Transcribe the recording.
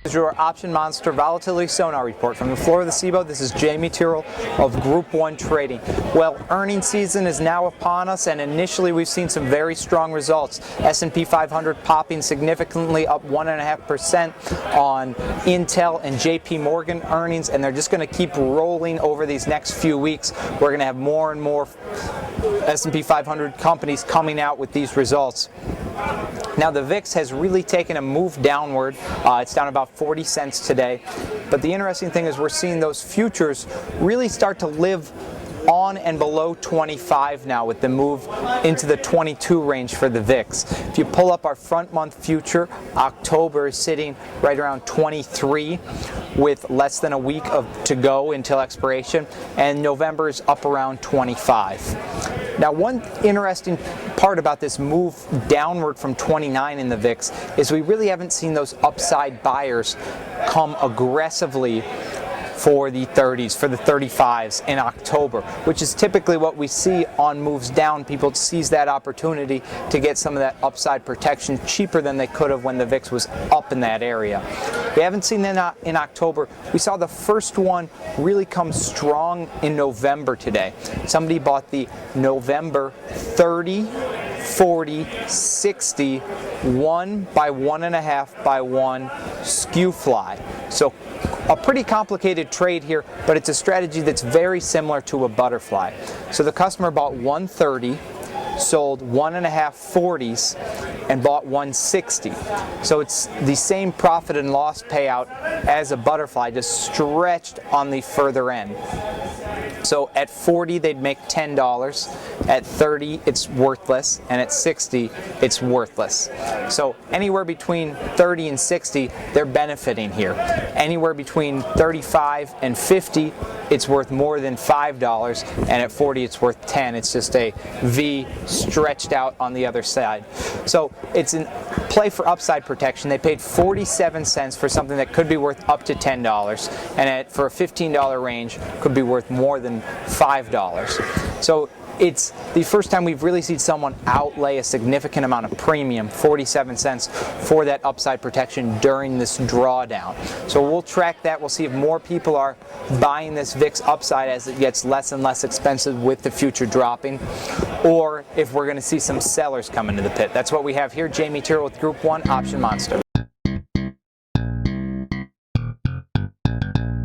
Is your Option Monster Volatility Sonar Report. From the floor of the CBOE, this is Jamie Tyrrell of Group 1 Trading. Well, earnings season is now upon us, and initially we've seen some very strong results. S&P 500 popping significantly, up 1.5% on Intel and JP Morgan earnings, and they're just going to keep rolling over these next few weeks. We're going to have more and more S&P 500 companies coming out with these results. Now the VIX has really taken a move downward. It's down about 40 cents today. But the interesting thing is we're seeing those futures really start to live on and below 25 now, with the move into the 22 range for the VIX. If you pull up our front month future, October is sitting right around 23 with less than a week to go until expiration, and November is up around 25. Now, one interesting part about this move downward from 29 in the VIX is we really haven't seen those upside buyers come aggressively for the 30s, for the 35s in October, which is typically what we see on moves down. People seize that opportunity to get some of that upside protection cheaper than they could have when the VIX was up in that area. We haven't seen that in October. We saw the first one really come strong in November today. Somebody bought the November 30, 40, 60, 1 by 1.5 by 1 Skew Fly. So a pretty complicated trade here, but it's a strategy that's very similar to a butterfly. So the customer bought 130, sold 1.5 40s, and bought 160. So it's the same profit and loss payout as a butterfly, just stretched on the further end. So at 40 they'd make $10, at 30 it's worthless, and at 60 it's worthless. So anywhere between 30 and 60 they're benefiting here. Anywhere between 35 and 50 it's worth more than $5, and at 40 it's worth 10. It's just a V stretched out on the other side. So it's a play for upside protection. They paid 47 cents for something that could be worth up to $10, and for a $15 range could be worth more than $5. So it's the first time we've really seen someone outlay a significant amount of premium, 47 cents, for that upside protection during this drawdown. So we'll track that. We'll see if more people are buying this VIX upside as it gets less and less expensive with the future dropping, or if we're going to see some sellers come into the pit. That's what we have here. Jamie Tyrrell with Group 1 Option Monster.